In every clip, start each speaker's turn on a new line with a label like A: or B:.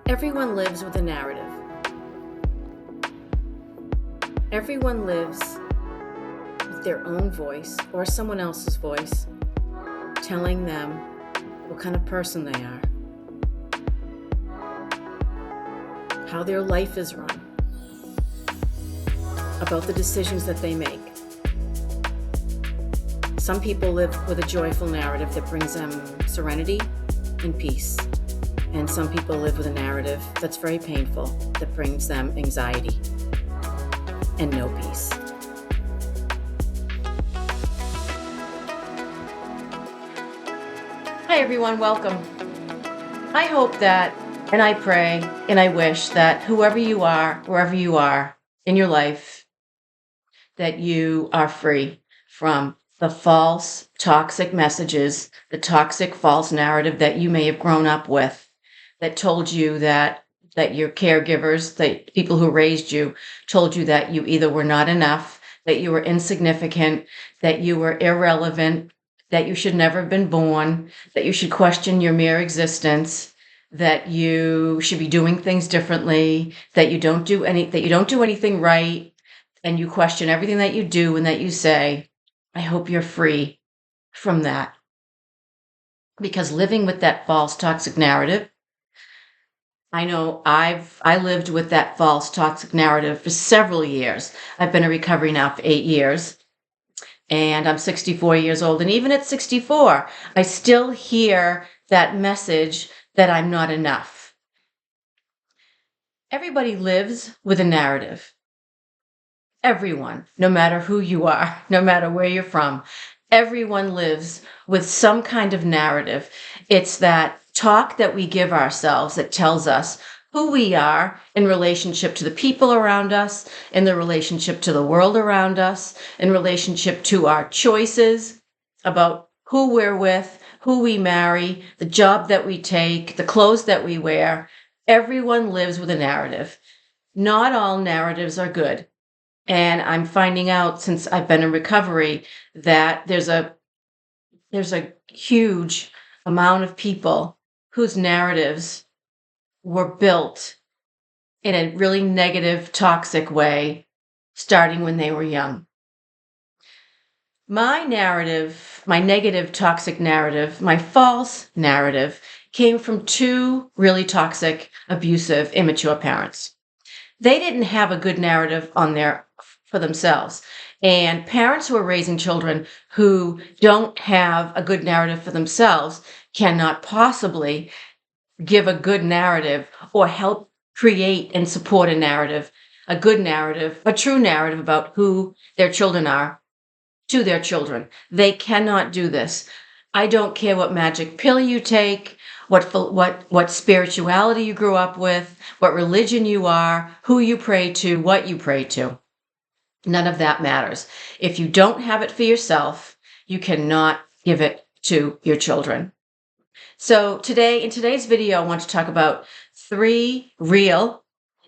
A: Everyone lives with a narrative. Everyone lives with their own voice or someone else's voice telling them what kind of person they are, how their life is run, about the decisions that they make. Some people live with a joyful narrative that brings them serenity and peace. And some people live with a narrative that's very painful that brings them anxiety and no peace. Hi everyone, welcome. I hope that, and I pray, and I wish that whoever you are, wherever you are in your life, that you are free from the false, toxic messages, the toxic, false narrative that you may have grown up with that told you that your caregivers, that people who raised you, told you that you either were not enough, that you were insignificant, that you were irrelevant, that you should never have been born, that you should question your mere existence, that you should be doing things differently, that you don't do anything right, and you question everything that you do and that you say. I hope you're free from that. Because living with that false toxic narrative, I know I lived with that false toxic narrative for several years. I've been in recovery now for 8 years, and I'm 64 years old. And even at 64, I still hear that message that I'm not enough. Everybody lives with a narrative. Everyone, no matter who you are, no matter where you're from, everyone lives with some kind of narrative. It's that talk that we give ourselves that tells us who we are in relationship to the people around us, in the relationship to the world around us, in relationship to our choices about who we're with, who we marry, the job that we take, the clothes that we wear. Everyone lives with a narrative. Not all narratives are good. And I'm finding out, since I've been in recovery, that there's a huge amount of people whose narratives were built in a really negative, toxic way, starting when they were young. My narrative, my negative, toxic narrative, my false narrative, came from two really toxic, abusive, immature parents. They didn't have a good narrative for themselves. And parents who are raising children who don't have a good narrative for themselves cannot possibly give a good narrative or help create and support a narrative, a good narrative, a true narrative about who their children are to their children. They cannot do this. I don't care what magic pill you take, what spirituality you grew up with, what religion you are, who you pray to, what you pray to. None of that matters. If you don't have it for yourself, you cannot give it to your children. So in today's video, I want to talk about 3 real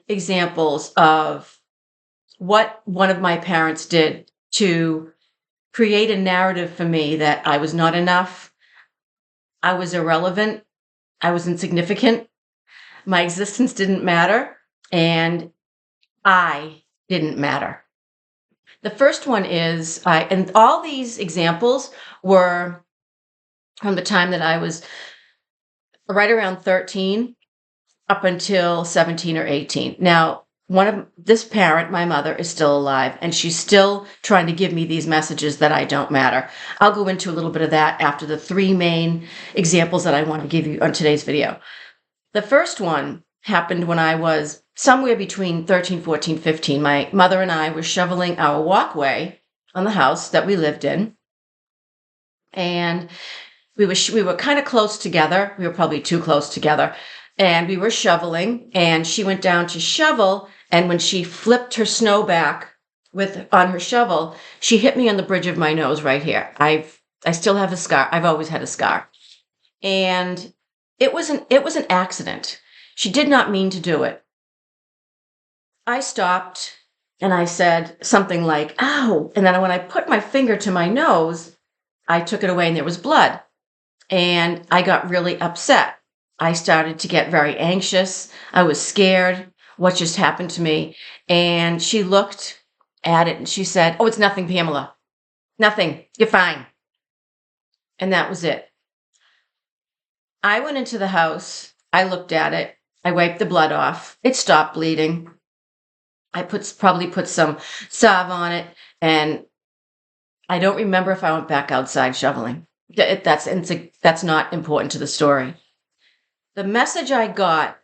A: examples of what one of my parents did to create a narrative for me that I was not enough, I was irrelevant, I was insignificant, my existence didn't matter, and I didn't matter. The first one is, and all these examples were from the time that I was right around 13 up until 17 or 18. Now, this parent, my mother, is still alive, and she's still trying to give me these messages that I don't matter. I'll go into a little bit of that after the 3 main examples that I want to give you on today's video. The first one happened when I was somewhere between 13, 14, 15. My mother and I were shoveling our walkway on the house that we lived in. And we were kind of close together. We were probably too close together. And we were shoveling, and she went down to shovel. And when she flipped her snow back on her shovel, she hit me on the bridge of my nose right here. I still have a scar. I've always had a scar. And it was an accident. She did not mean to do it. I stopped and I said something like, ow. And then when I put my finger to my nose, I took it away and there was blood. And I got really upset. I started to get very anxious. I was scared. What just happened to me? And she looked at it and she said, "Oh, it's nothing, Pamela. Nothing. You're fine." And that was it. I went into the house. I looked at it. I wiped the blood off. It stopped bleeding. I probably put some salve on it, and I don't remember if I went back outside shoveling. That's not important to the story. The message I got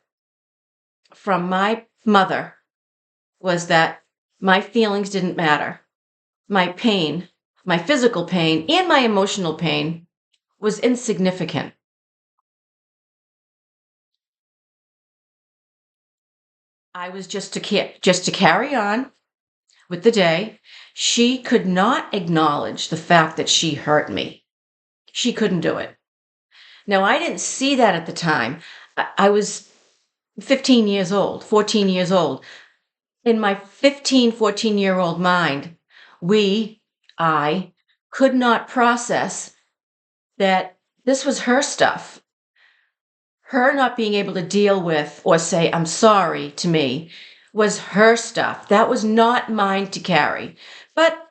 A: from my mother was that my feelings didn't matter. My pain, my physical pain, and my emotional pain was insignificant. I was just to carry on with the day. She could not acknowledge the fact that she hurt me. She couldn't do it. Now, I didn't see that at the time. I was 15 years old, 14 years old. In my 15, 14-year-old mind, I could not process that this was her stuff. Her not being able to deal with or say, "I'm sorry" to me was her stuff. That was not mine to carry. But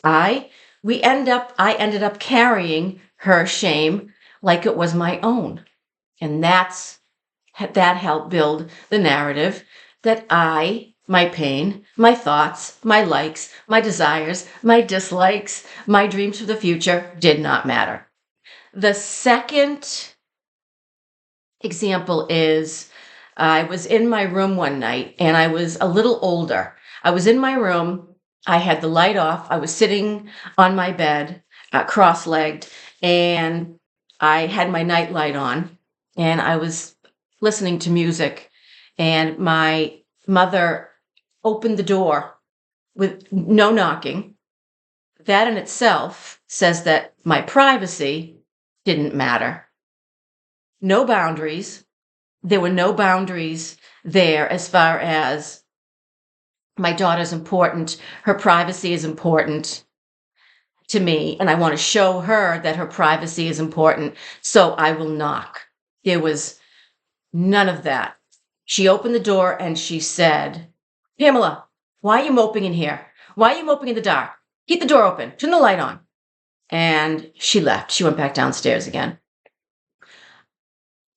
A: I ended up carrying her shame like it was my own. And that helped build the narrative that my pain, my thoughts, my likes, my desires, my dislikes, my dreams for the future did not matter. The second example is I was in my room one night and I was a little older. I was in my room. I had the light off. I was sitting on my bed, cross-legged, and I had my night light on and I was listening to music. And my mother opened the door with no knocking. That in itself says that my privacy didn't matter. No boundaries. There were no boundaries there as far as my daughter's important, her privacy is important to me, and I want to show her that her privacy is important, so I will knock. There was none of that. She opened the door and she said, "Pamela, why are you moping in here? Why are you moping in the dark? Keep the door open. Turn the light on." And she left. She went back downstairs again.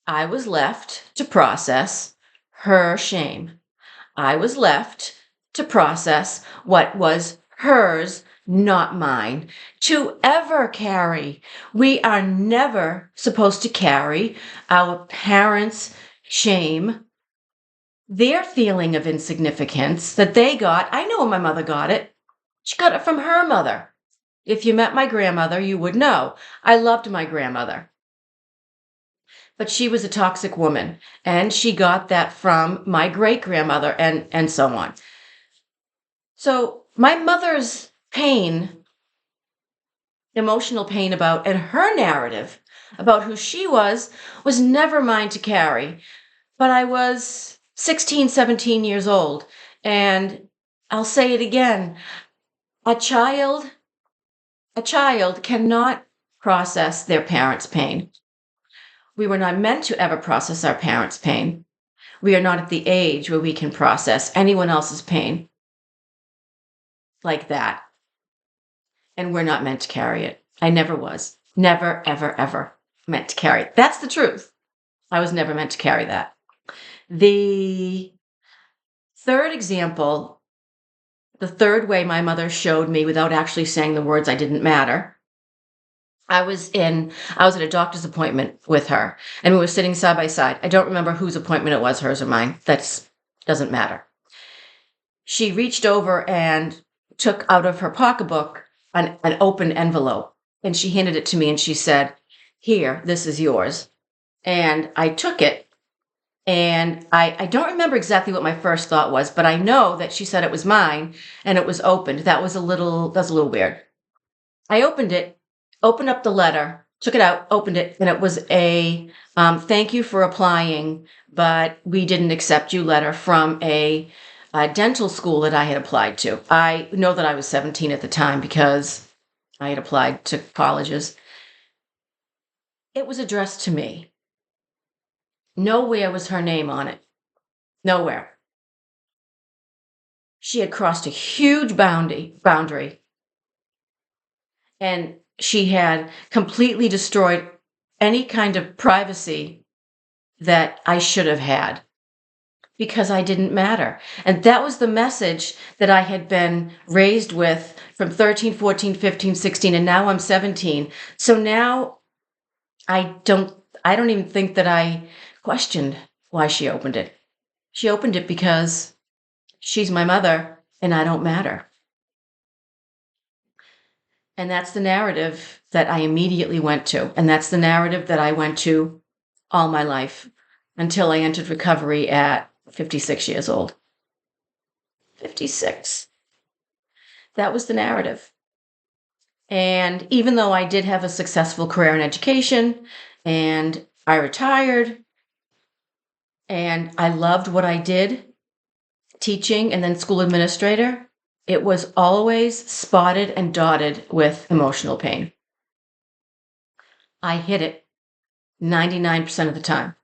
A: I was left to process her shame. I was left to process what was hers, not mine, to ever carry. We are never supposed to carry our parents' shame, their feeling of insignificance that they got. I know my mother got it. She got it from her mother. If you met my grandmother, you would know. I loved my grandmother. But she was a toxic woman, and she got that from my great grandmother, and so on. So my mother's pain, emotional pain about, and her narrative about who she was never mine to carry. But I was 16, 17 years old, and I'll say it again. A child cannot process their parents' pain. We were not meant to ever process our parents' pain. We are not at the age where we can process anyone else's pain like that. And we're not meant to carry it. I never was. Never, ever, ever meant to carry it. That's the truth. I was never meant to carry that. The third example, the third way my mother showed me without actually saying the words "I didn't matter." I was at a doctor's appointment with her, and we were sitting side by side. I don't remember whose appointment it was, hers or mine. That doesn't matter. She reached over and took out of her pocketbook an open envelope, and she handed it to me, and she said, "Here, this is yours." And I took it, and I don't remember exactly what my first thought was, but I know that she said it was mine, and it was opened. That was a little weird. I opened it, opened up the letter, took it out, opened it, and it was a "thank you for applying, but we didn't accept you" letter from a dental school that I had applied to. I know that I was 17 at the time because I had applied to colleges. It was addressed to me. Nowhere was her name on it. Nowhere. She had crossed a huge boundary, and she had completely destroyed any kind of privacy that I should have had because I didn't matter. And that was the message that I had been raised with from 13, 14, 15, 16, and now I'm 17. So now I don't I don't even think that I questioned why she opened it. She opened it because she's my mother and I don't matter. And that's the narrative that I immediately went to. And that's the narrative that I went to all my life until I entered recovery at 56 years old. 56. That was the narrative. And even though I did have a successful career in education and I retired and I loved what I did, teaching and then school administrator, it was always spotted and dotted with emotional pain. I hit it 99% of the time.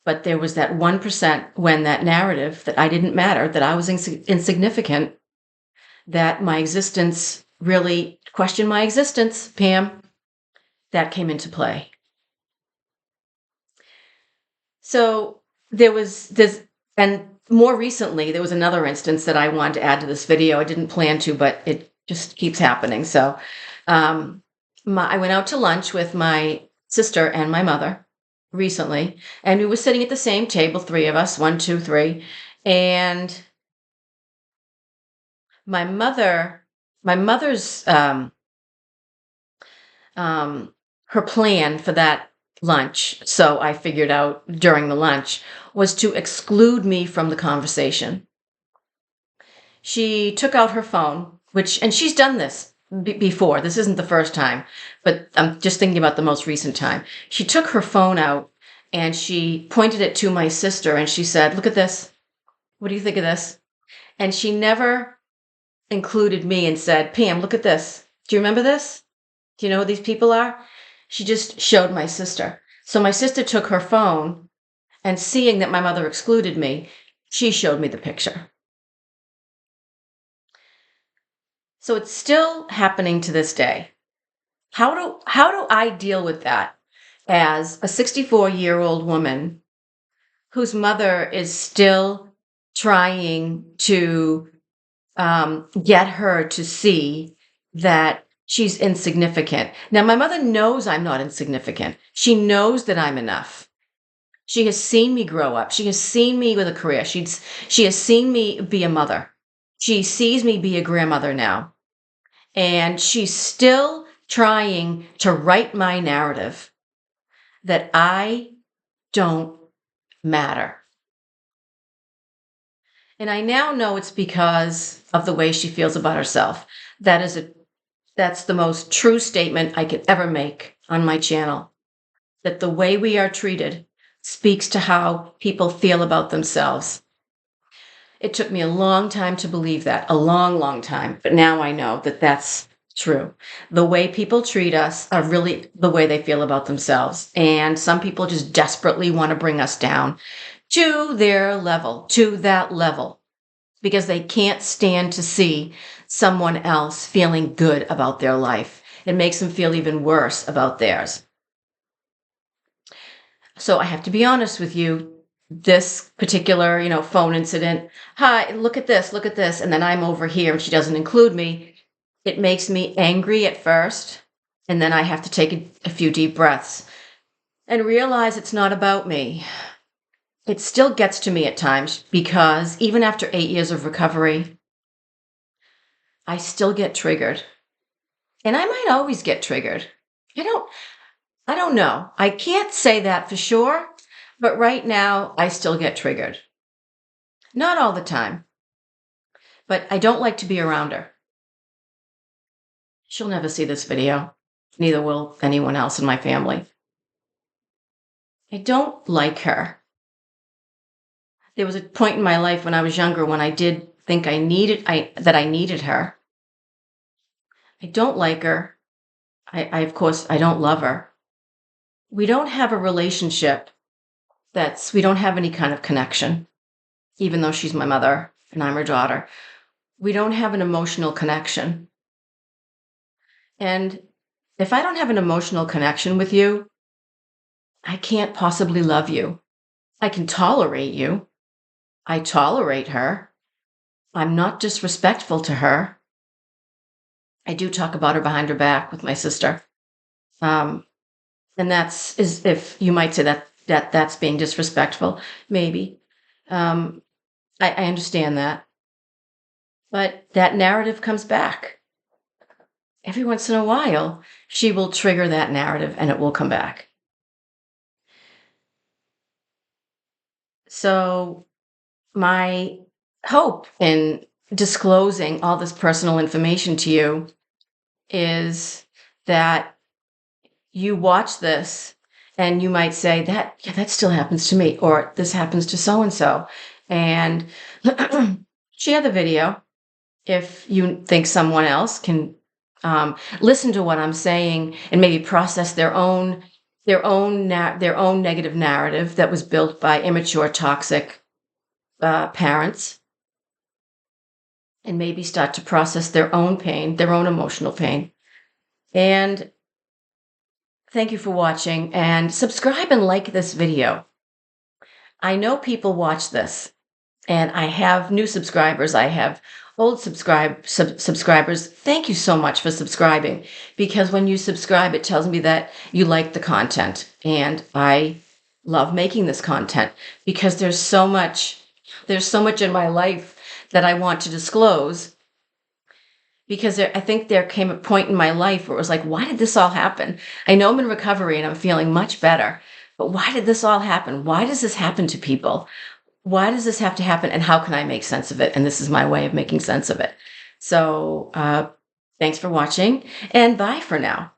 A: But there was that 1% when that narrative that I didn't matter, that I was insignificant, that my existence really questioned my existence, Pam, that came into play. So there was this, and more recently, there was another instance that I wanted to add to this video. I didn't plan to, but it just keeps happening. So um, I went out to lunch with my sister and my mother recently, and we were sitting at the same table, three of us, one, two, three, and my mother, my mother's, um, her plan for that lunch, so I figured out during the lunch, was to exclude me from the conversation. She took out her phone, and she's done this before. This isn't the first time, but I'm just thinking about the most recent time. She took her phone out and she pointed it to my sister and she said, "Look at this. What do you think of this?" And she never included me and said, "Pam, look at this. Do you remember this? Do you know who these people are?" She just showed my sister. So my sister took her phone and seeing that my mother excluded me, she showed me the picture. So it's still happening to this day. How do I deal with that as a 64-year-old woman whose mother is still trying to get her to see that she's insignificant? Now, my mother knows I'm not insignificant. She knows that I'm enough. She has seen me grow up. She has seen me with a career. She has seen me be a mother. She sees me be a grandmother now. And she's still trying to write my narrative that I don't matter. And I now know it's because of the way she feels about herself. That's the most true statement I could ever make on my channel. That the way we are treated speaks to how people feel about themselves. It took me a long time to believe that, a long, long time. But now I know that that's true. The way people treat us are really the way they feel about themselves. And some people just desperately want to bring us down to their level, to that level, because they can't stand to see someone else feeling good about their life. It makes them feel even worse about theirs. So I have to be honest with you. This particular, phone incident, "Hi, look at this," and then I'm over here and she doesn't include me. It makes me angry at first, and then I have to take a few deep breaths and realize it's not about me. It still gets to me at times because even after 8 years of recovery, I still get triggered. And I might always get triggered. I don't I don't know. I can't say that for sure, but right now I still get triggered. Not all the time, but I don't like to be around her. She'll never see this video. Neither will anyone else in my family. I don't like her. There was a point in my life when I was younger when I did think that I needed her. I don't like her. I of course I don't love her. We don't have a relationship we don't have any kind of connection, even though she's my mother and I'm her daughter. We don't have an emotional connection. And if I don't have an emotional connection with you, I can't possibly love you. I can tolerate you. I tolerate her. I'm not disrespectful to her. I do talk about her behind her back with my sister. Um, and that's is if you might say that's being disrespectful, maybe. Um, I understand that. But that narrative comes back. Every once in a while, she will trigger that narrative and it will come back. So my hope in disclosing all this personal information to you is that you watch this and you might say that, yeah, that still happens to me, or this happens to so and so, and share the video if you think someone else can listen to what I'm saying and maybe process their own negative narrative that was built by immature, toxic parents, and maybe start to process their own pain, their own emotional pain. And thank you for watching, and subscribe and like this video. I know people watch this, and I have new subscribers. I have old subscribers. Thank you so much for subscribing, because when you subscribe, it tells me that you like the content, and I love making this content because there's so much in my life that I want to disclose, because I think there came a point in my life where it was like, why did this all happen? I know I'm in recovery and I'm feeling much better, but why did this all happen? Why does this happen to people? Why does this have to happen? And how can I make sense of it? And this is my way of making sense of it. So thanks for watching, and bye for now.